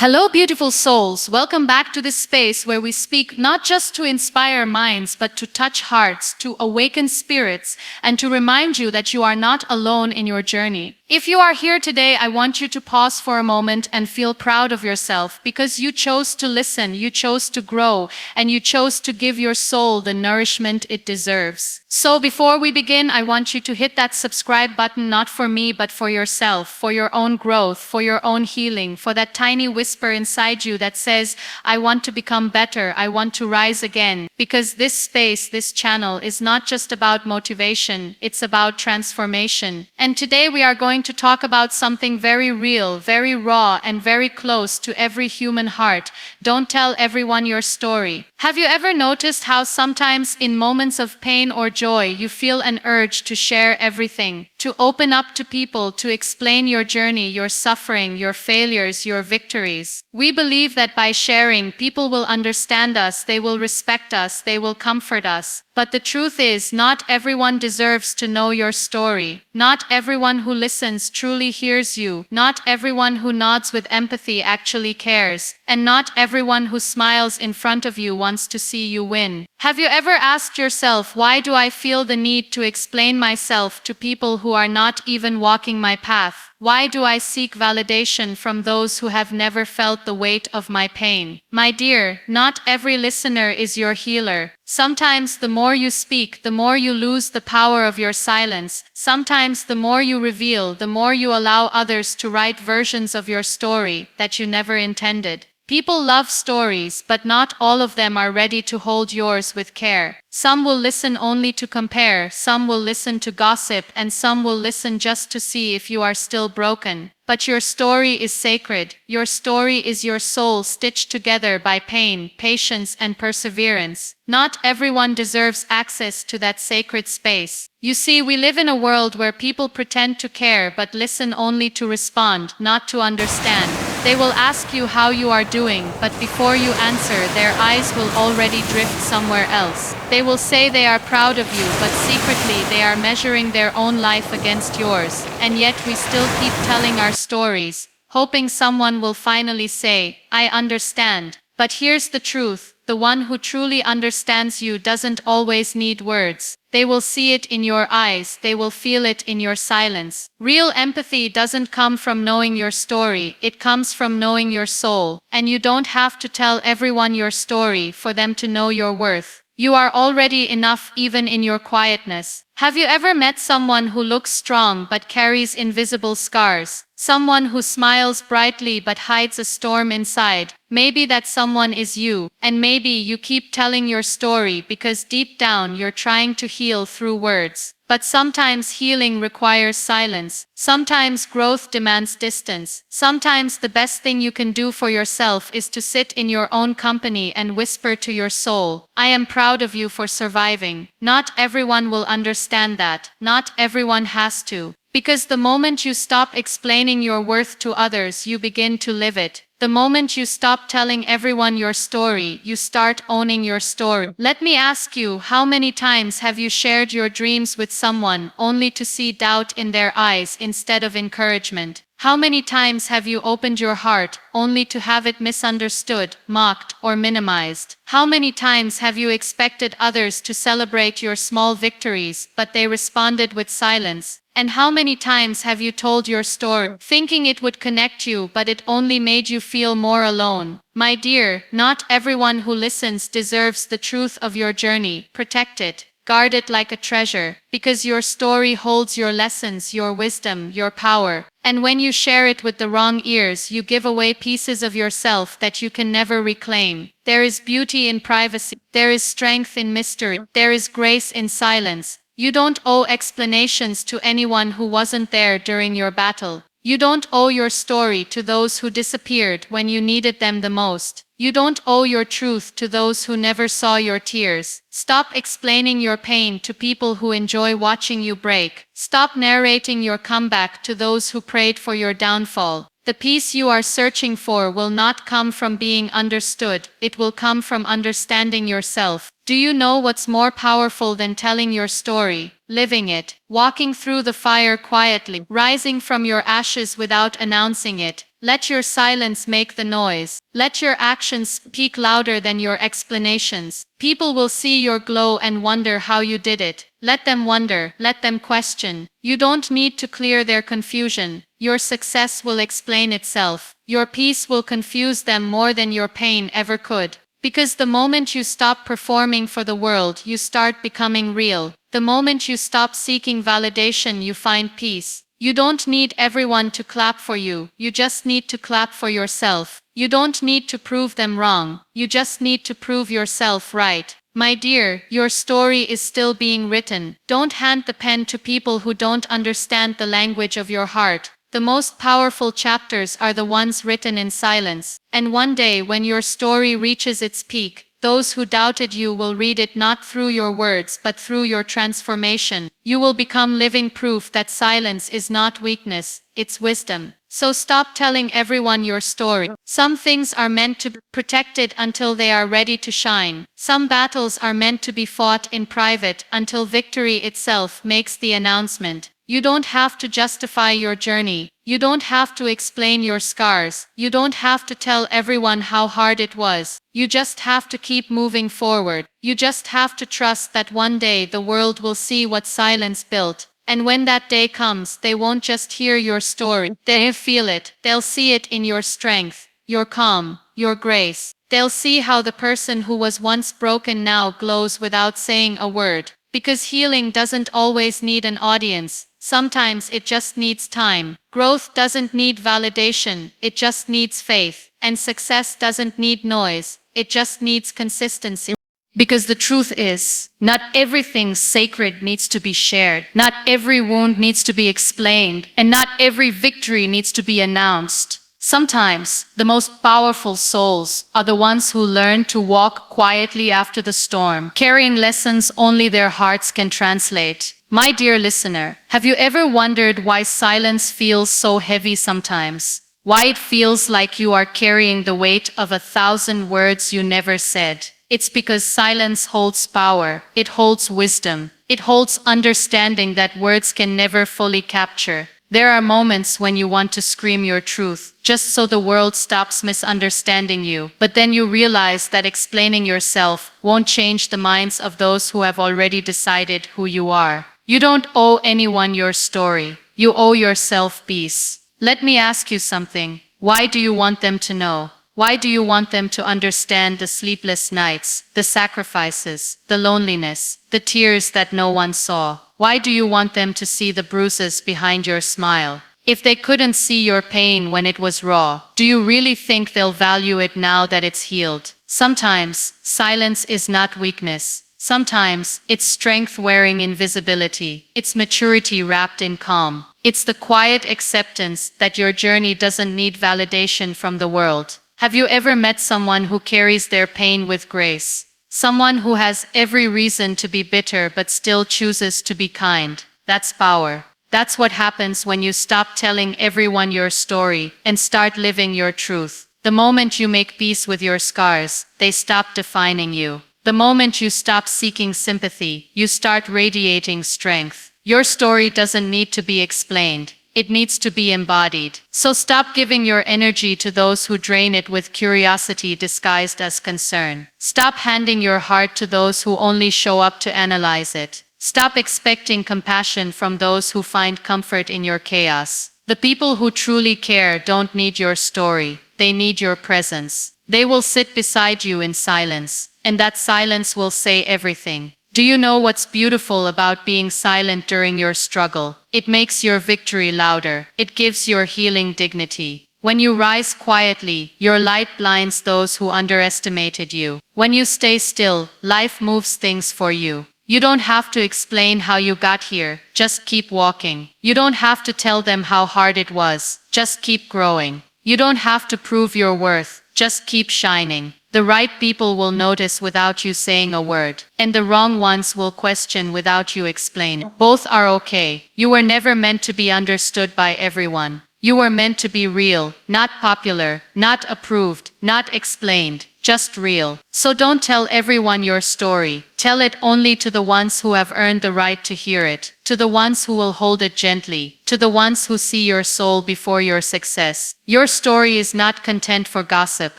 Hello, beautiful souls. Welcome back to this space where we speak not just to inspire minds, but to touch hearts, to awaken spirits, and to remind you that you are not alone in your journey. If you are here today, I want you to pause for a moment and feel proud of yourself because you chose to listen, you chose to grow, and you chose to give your soul the nourishment it deserves. So before we begin, I want you to hit that subscribe button, not for me, but for yourself, for your own growth, for your own healing, for that tiny whisper inside you that says, I want to become better, I want to rise again. Because this space, this channel is not just about motivation, it's about transformation. And today we are going to talk about something very real, very raw, and very close to every human heart. Don't tell everyone your story. Have you ever noticed how sometimes in moments of pain or joy you feel an urge to share everything, to open up to people, to explain your journey, your suffering, your failures, your victories? We believe that by sharing, people will understand us, they will respect us, they will comfort us. But the truth is, not everyone deserves to know your story. Not everyone who listens truly hears you. Not everyone who nods with empathy actually cares. And not everyone who smiles in front of you wants to see you win. Have you ever asked yourself, why do I feel the need to explain myself to people who are not even walking my path? Why do I seek validation from those who have never felt the weight of my pain? My dear, not every listener is your healer. Sometimes the more you speak, the more you lose the power of your silence. Sometimes the more you reveal, the more you allow others to write versions of your story that you never intended. People love stories, but not all of them are ready to hold yours with care. Some will listen only to compare, some will listen to gossip, and some will listen just to see if you are still broken. But your story is sacred. Your story is your soul stitched together by pain, patience, and perseverance. Not everyone deserves access to that sacred space. You see, we live in a world where people pretend to care but listen only to respond, not to understand. They will ask you how you are doing, but before you answer, their eyes will already drift somewhere else. They will say they are proud of you, but secretly they are measuring their own life against yours. And yet we still keep telling our stories, hoping someone will finally say, I understand. But here's the truth, the one who truly understands you doesn't always need words. They will see it in your eyes, they will feel it in your silence. Real empathy doesn't come from knowing your story, it comes from knowing your soul. And you don't have to tell everyone your story for them to know your worth. You are already enough even in your quietness. Have you ever met someone who looks strong but carries invisible scars? Someone who smiles brightly but hides a storm inside? Maybe that someone is you, and maybe you keep telling your story because deep down you're trying to heal through words. But sometimes healing requires silence. Sometimes growth demands distance. Sometimes the best thing you can do for yourself is to sit in your own company and whisper to your soul, I am proud of you for surviving. Not everyone will understand that. Not everyone has to. Because the moment you stop explaining your worth to others, you begin to live it. The moment you stop telling everyone your story, you start owning your story. Let me ask you, how many times have you shared your dreams with someone only to see doubt in their eyes instead of encouragement? How many times have you opened your heart only to have it misunderstood, mocked, or minimized? How many times have you expected others to celebrate your small victories, but they responded with silence? And how many times have you told your story, thinking it would connect you, but it only made you feel more alone? My dear, not everyone who listens deserves the truth of your journey. Protect it. Guard it like a treasure, because your story holds your lessons, your wisdom, your power. And when you share it with the wrong ears, you give away pieces of yourself that you can never reclaim. There is beauty in privacy. There is strength in mystery. There is grace in silence. You don't owe explanations to anyone who wasn't there during your battle. You don't owe your story to those who disappeared when you needed them the most. You don't owe your truth to those who never saw your tears. Stop explaining your pain to people who enjoy watching you break. Stop narrating your comeback to those who prayed for your downfall. The peace you are searching for will not come from being understood, it will come from understanding yourself. Do you know what's more powerful than telling your story? Living it. Walking through the fire quietly, rising from your ashes without announcing it. Let your silence make the noise. Let your actions speak louder than your explanations. People will see your glow and wonder how you did it. Let them wonder, let them question. You don't need to clear their confusion. Your success will explain itself. Your peace will confuse them more than your pain ever could. Because the moment you stop performing for the world, you start becoming real. The moment you stop seeking validation, you find peace. You don't need everyone to clap for you, you just need to clap for yourself. You don't need to prove them wrong, you just need to prove yourself right. My dear, your story is still being written. Don't hand the pen to people who don't understand the language of your heart. The most powerful chapters are the ones written in silence. And one day when your story reaches its peak, those who doubted you will read it not through your words but through your transformation. You will become living proof that silence is not weakness, it's wisdom. So stop telling everyone your story. Some things are meant to be protected until they are ready to shine. Some battles are meant to be fought in private until victory itself makes the announcement. You don't have to justify your journey. You don't have to explain your scars. You don't have to tell everyone how hard it was. You just have to keep moving forward. You just have to trust that one day the world will see what silence built. And when that day comes, they won't just hear your story. They'll feel it. They'll see it in your strength, your calm, your grace. They'll see how the person who was once broken now glows without saying a word. Because healing doesn't always need an audience. Sometimes it just needs time. Growth doesn't need validation, it just needs faith. And success doesn't need noise, it just needs consistency. Because the truth is, not everything sacred needs to be shared. Not every wound needs to be explained. And not every victory needs to be announced. Sometimes, the most powerful souls are the ones who learn to walk quietly after the storm, carrying lessons only their hearts can translate. My dear listener, have you ever wondered why silence feels so heavy sometimes? Why it feels like you are carrying the weight of 1,000 words you never said? It's because silence holds power, it holds wisdom, it holds understanding that words can never fully capture. There are moments when you want to scream your truth, just so the world stops misunderstanding you, but then you realize that explaining yourself won't change the minds of those who have already decided who you are. You don't owe anyone your story, you owe yourself peace. Let me ask you something. Why do you want them to know? Why do you want them to understand the sleepless nights, the sacrifices, the loneliness, the tears that no one saw? Why do you want them to see the bruises behind your smile? If they couldn't see your pain when it was raw, do you really think they'll value it now that it's healed? Sometimes, silence is not weakness. Sometimes, it's strength wearing invisibility. It's maturity wrapped in calm. It's the quiet acceptance that your journey doesn't need validation from the world. Have you ever met someone who carries their pain with grace? Someone who has every reason to be bitter but still chooses to be kind. That's power. That's what happens when you stop telling everyone your story and start living your truth. The moment you make peace with your scars, they stop defining you. The moment you stop seeking sympathy, you start radiating strength. Your story doesn't need to be explained. It needs to be embodied. So stop giving your energy to those who drain it with curiosity disguised as concern. Stop handing your heart to those who only show up to analyze it. Stop expecting compassion from those who find comfort in your chaos. The people who truly care don't need your story. They need your presence. They will sit beside you in silence, and that silence will say everything. Do you know what's beautiful about being silent during your struggle? It makes your victory louder. It gives your healing dignity. When you rise quietly, your light blinds those who underestimated you. When you stay still, life moves things for you. You don't have to explain how you got here, just keep walking. You don't have to tell them how hard it was, just keep growing. You don't have to prove your worth, just keep shining. The right people will notice without you saying a word, and the wrong ones will question without you explain. Both are okay. You were never meant to be understood by everyone. You were meant to be real, not popular, not approved, not explained. just real. So don't tell everyone your story. Tell it only to the ones who have earned the right to hear it, to the ones who will hold it gently, to the ones who see your soul before your success. Your story is not content for gossip.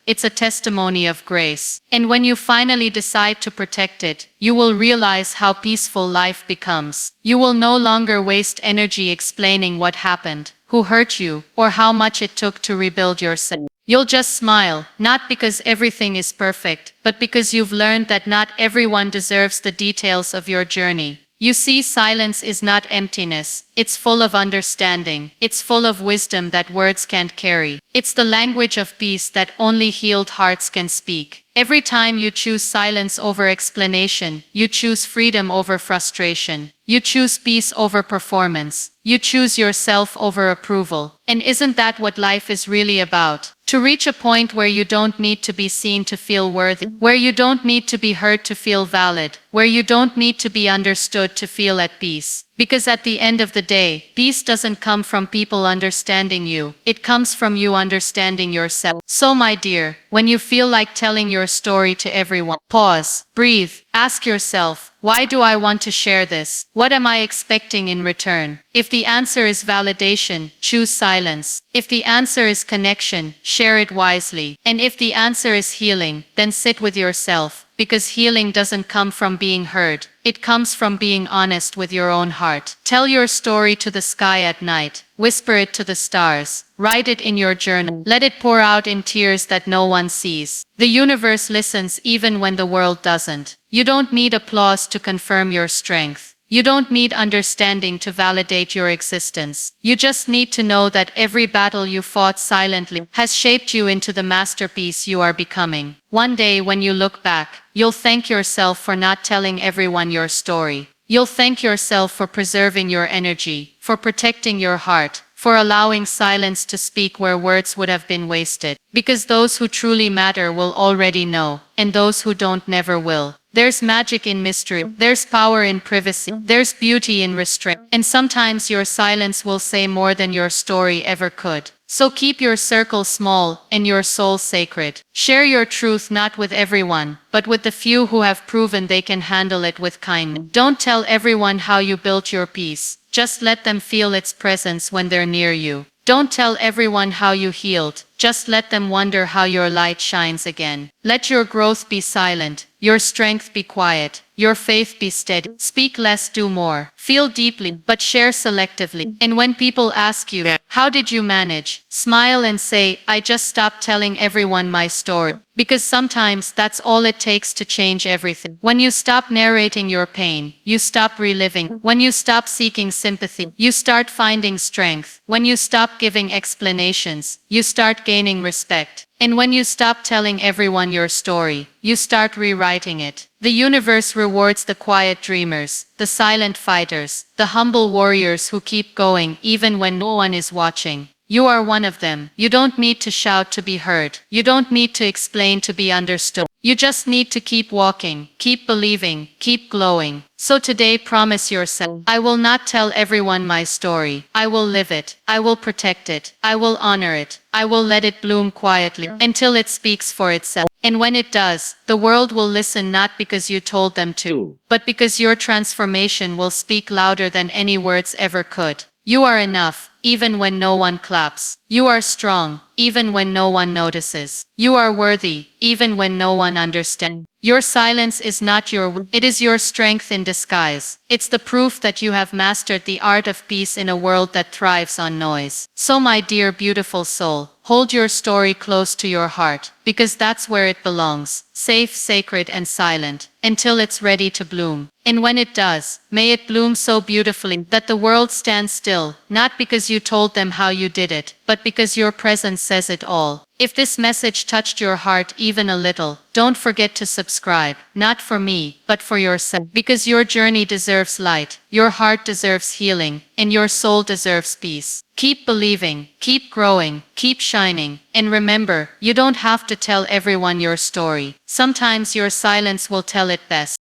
It's a testimony of grace. And when you finally decide to protect it, you will realize how peaceful life becomes. You will no longer waste energy explaining what happened, who hurt you, or how much it took to rebuild yourself. You'll just smile, not because everything is perfect, but because you've learned that not everyone deserves the details of your journey. You see, silence is not emptiness. It's full of understanding. It's full of wisdom that words can't carry. It's the language of peace that only healed hearts can speak. Every time you choose silence over explanation, you choose freedom over frustration. You choose peace over performance. You choose yourself over approval. And isn't that what life is really about? To reach a point where you don't need to be seen to feel worthy, where you don't need to be heard to feel valid, where you don't need to be understood to feel at peace. Because at the end of the day, peace doesn't come from people understanding you. It comes from you understanding yourself. So my dear, when you feel like telling your story to everyone, pause, breathe, ask yourself, why do I want to share this? What am I expecting in return? If the answer is validation, choose silence. If the answer is connection, share it wisely. And if the answer is healing, then sit with yourself. Because healing doesn't come from being heard. It comes from being honest with your own heart. Tell your story to the sky at night. Whisper it to the stars. Write it in your journal. Let it pour out in tears that no one sees. The universe listens even when the world doesn't. You don't need applause to confirm your strength. You don't need understanding to validate your existence. You just need to know that every battle you fought silently has shaped you into the masterpiece you are becoming. One day when you look back, you'll thank yourself for not telling everyone your story. You'll thank yourself for preserving your energy, for protecting your heart, for allowing silence to speak where words would have been wasted. Because those who truly matter will already know, and those who don't never will. There's magic in mystery, there's power in privacy, there's beauty in restraint, and sometimes your silence will say more than your story ever could. So keep your circle small and your soul sacred. Share your truth not with everyone, but with the few who have proven they can handle it with kindness. Don't tell everyone how you built your peace. Just let them feel its presence when they're near you. Don't tell everyone how you healed. Just let them wonder how your light shines again. Let your growth be silent, your strength be quiet, your faith be steady. Speak less, do more. Feel deeply, but share selectively. And when people ask you, how did you manage? Smile and say, I just stopped telling everyone my story. Because sometimes that's all it takes to change everything. When you stop narrating your pain, you stop reliving. When you stop seeking sympathy, you start finding strength. When you stop giving explanations, you start gaining respect. And when you stop telling everyone your story, you start rewriting it. The universe rewards the quiet dreamers, the silent fighters, the humble warriors who keep going even when no one is watching. You are one of them. You don't need to shout to be heard. You don't need to explain to be understood. You just need to keep walking, keep believing, keep glowing. So today promise yourself, I will not tell everyone my story. I will live it. I will protect it. I will honor it. I will let it bloom quietly until it speaks for itself. And when it does, the world will listen not because you told them to, but because your transformation will speak louder than any words ever could. You are enough, even when no one claps. You are strong, even when no one notices. You are worthy, even when no one understands. Your silence is not it is your strength in disguise. It's the proof that you have mastered the art of peace in a world that thrives on noise. So my dear beautiful soul, hold your story close to your heart, because that's where it belongs, safe, sacred, and silent, until it's ready to bloom. And when it does, may it bloom so beautifully that the world stands still, not because you told them how you did it, but because your presence says it all. If this message touched your heart even a little, don't forget to subscribe, not for me, but for yourself. Because your journey deserves light, your heart deserves healing, and your soul deserves peace. Keep believing, keep growing, keep shining, and remember, you don't have to tell everyone your story. Sometimes your silence will tell it best.